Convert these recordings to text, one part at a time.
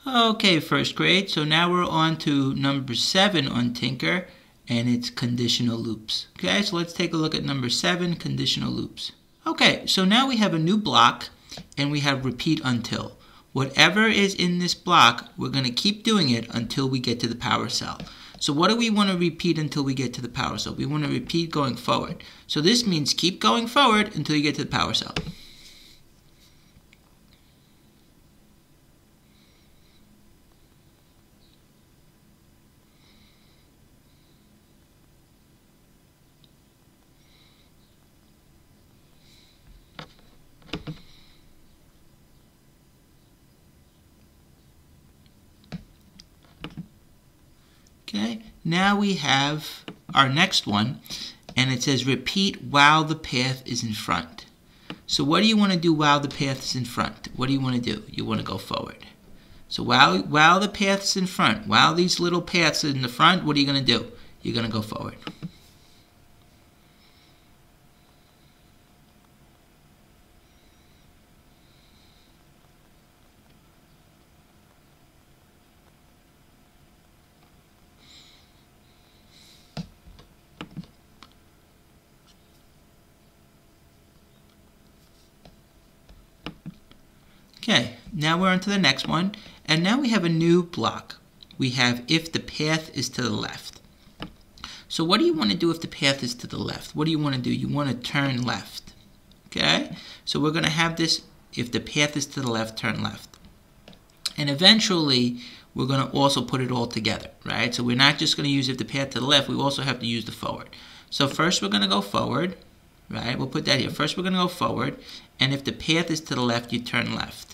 Okay, first grade, so now we're on to number 7 on Tynker, and it's conditional loops. Okay, so let's take a look at number 7, conditional loops. Okay, so now we have a new block, and we have repeat until. Whatever is in this block, we're going to keep doing it until we get to the power cell. So what do we want to repeat until we get to the power cell? We want to repeat going forward. So this means keep going forward until you get to the power cell. Okay, now we have our next one, and it says repeat while the path is in front. So what do you want to do while the path is in front? What do you want to do? You want to go forward. So while the path is in front, while these little paths are in the front, what are you going to do? You're going to go forward. Okay, now we're on to the next one, and now we have a new block. We have if the path is to the left. So what do you want to do if the path is to the left? What do you want to do? You want to turn left. Okay, so we're going to have this, if the path is to the left, turn left. And eventually, we're going to also put it all together, right? So we're not just going to use if the path to the left, we also have to use the forward. So first we're going to go forward, right? We'll put that here. First we're going to go forward, and if the path is to the left, you turn left.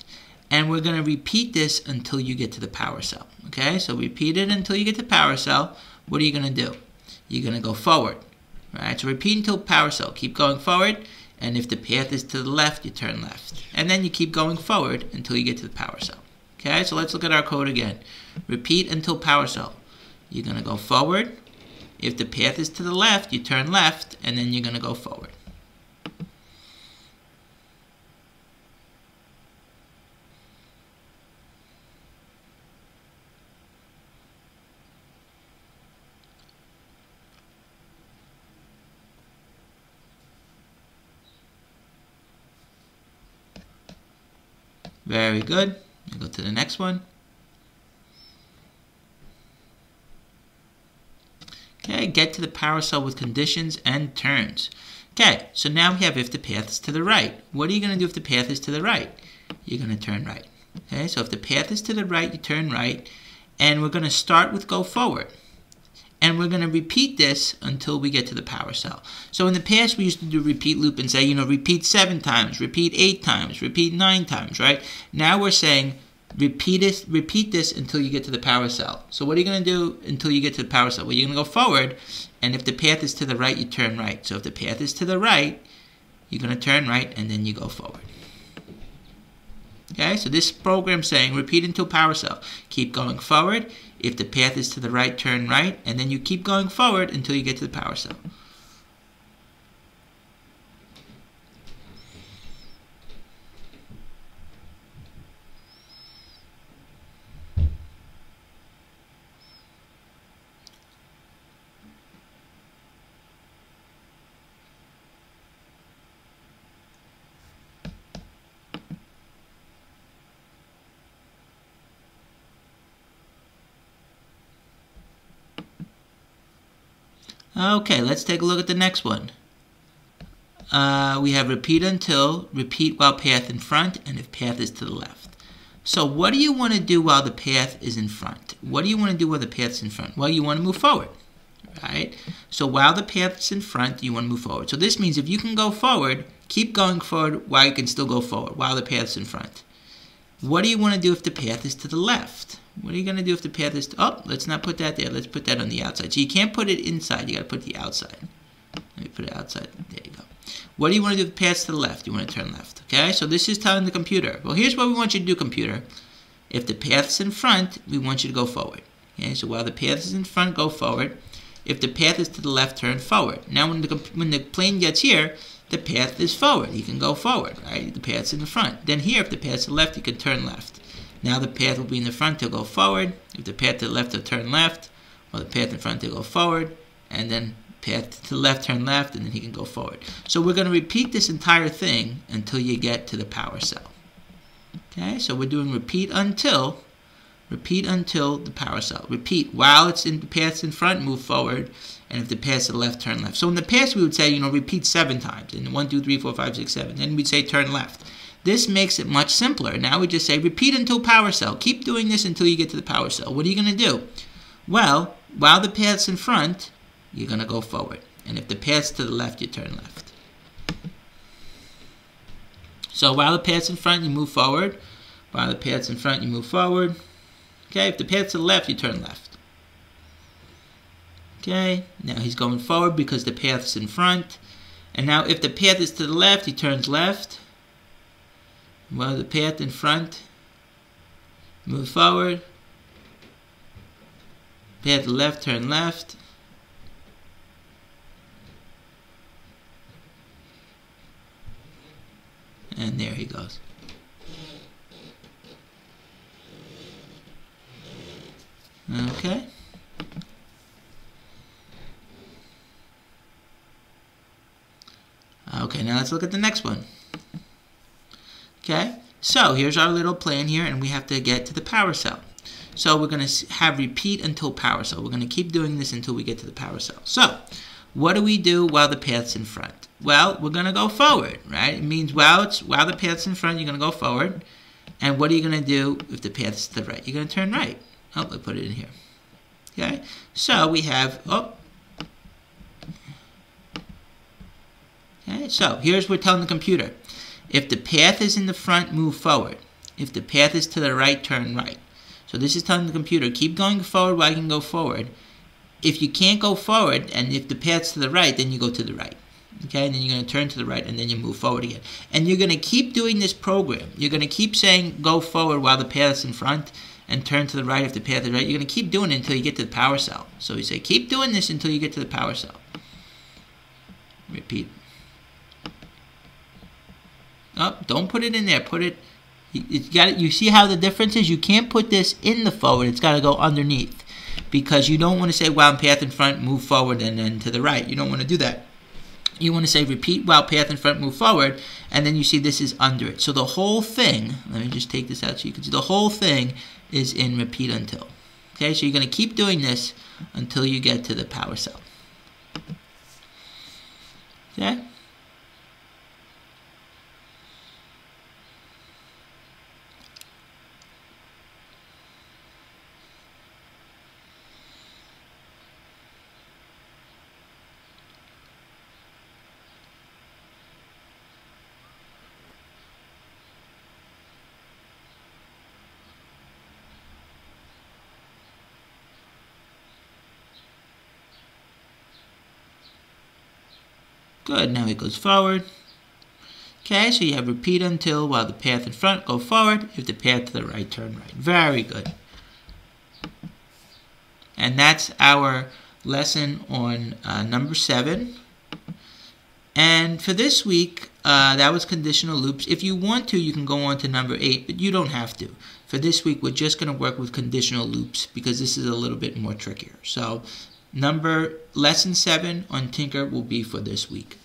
And we're going to repeat this until you get to the power cell. Okay, so repeat it until you get to power cell. What are you going to do? You're going to go forward. Right, so repeat until power cell. Keep going forward, and if the path is to the left, you turn left. And then you keep going forward until you get to the power cell. Okay, so let's look at our code again. Repeat until power cell. You're going to go forward. If the path is to the left, you turn left, and then you're going to go forward. Very good. We'll go to the next one. Okay, get to the power cell with conditions and turns. Okay, so now we have if the path is to the right. What are you going to do if the path is to the right? You're going to turn right. Okay, so if the path is to the right, you turn right. And we're going to start with go forward. And we're going to repeat this until we get to the power cell. So in the past, we used to do repeat loop and say, you know, repeat 7 times, repeat 8 times, repeat 9 times, right? Now we're saying repeat this until you get to the power cell. So what are you going to do until you get to the power cell? Well, you're going to go forward, and if the path is to the right, you turn right. So if the path is to the right, you're going to turn right, and then you go forward. Okay, so this program's saying repeat until power cell. Keep going forward. If the path is to the right, turn right, and then you keep going forward until you get to the power cell. Okay, let's take a look at the next one. We have repeat until, repeat while path in front, and if path is to the left. So what do you want to do while the path is in front? What do you want to do while the path is in front? Well, you want to move forward, right? So while the path is in front, you want to move forward. So this means if you can go forward, keep going forward while you can still go forward, while the path is in front. What do you want to do if the path is to the left? What are you going to do if the path is to... Oh, let's not put that there. Let's put that on the outside. So you can't put it inside. You got to put the outside. Let me put it outside. There you go. What do you want to do if the path is to the left? You want to turn left. Okay, so this is telling the computer. Well, here's what we want you to do, computer. If the path is in front, we want you to go forward. Okay, so while the path is in front, go forward. If the path is to the left, turn forward. Now, when the plane gets here, the path is forward. You can go forward, right? The path's in the front. Then here, if the path's to the left, you can turn left. Now the path will be in the front, he'll go forward. If the path to the left, he'll turn left. While the path in front, he'll go forward. And then path to the left, turn left, and then he can go forward. So we're going to repeat this entire thing until you get to the power cell. Okay, so we're doing repeat until the power cell. Repeat while it's in the path's in front, move forward, and if the path's to the left, turn left. So in the past we would say, repeat 7 times, and 1, 2, 3, 4, 5, 6, 7. Then we'd say turn left. This makes it much simpler. Now we just say repeat until power cell. Keep doing this until you get to the power cell. What are you going to do? Well, while the path's in front, you're going to go forward. And if the path's to the left, you turn left. So while the path's in front, you move forward. While the path's in front, you move forward. Okay, if the path's to the left, you turn left. Okay, now he's going forward because the path's in front. And now if the path is to the left, he turns left. While the path in front, move forward. Path to the left, turn left. And there he goes. Okay. Okay, now let's look at the next one. Okay, so here's our little plan here, and we have to get to the power cell. So we're going to have repeat until power cell. We're going to keep doing this until we get to the power cell. So what do we do while the path's in front? Well, we're going to go forward, right? It means while the path's in front, you're going to go forward. And what are you going to do if the path's to the right? You're going to turn right. Oh, I put it in here. Okay, so we have, okay, so here's what we're telling the computer. If the path is in the front, move forward. If the path is to the right, turn right. So this is telling the computer, keep going forward while you can go forward. If you can't go forward, and if the path's to the right, then you go to the right. Okay, and then you're going to turn to the right, and then you move forward again. And you're going to keep doing this program. You're going to keep saying go forward while the path's in front, and turn to the right if the path is right. You're going to keep doing it until you get to the power cell. So we say keep doing this until you get to the power cell. Repeat. Oh, don't put it in there. Put it. It's got it. You see how the difference is? You can't put this in the forward. It's got to go underneath, because you don't want to say while path in front, move forward, and then to the right. You don't want to do that. You want to say repeat while path in front, move forward, and then you see this is under it. So the whole thing, let me just take this out so you can see, the whole thing is in repeat until. Okay, so you're going to keep doing this until you get to the power cell. Okay? Good, now it goes forward. Okay, so you have repeat until while the path in front, go forward. If the path to the right, turn right. Very good. And that's our lesson on number 7. And for this week, that was conditional loops. If you want to, you can go on to number 8, but you don't have to. For this week, we're just going to work with conditional loops because this is a little bit more trickier. So lesson 7 on Tynker will be for this week.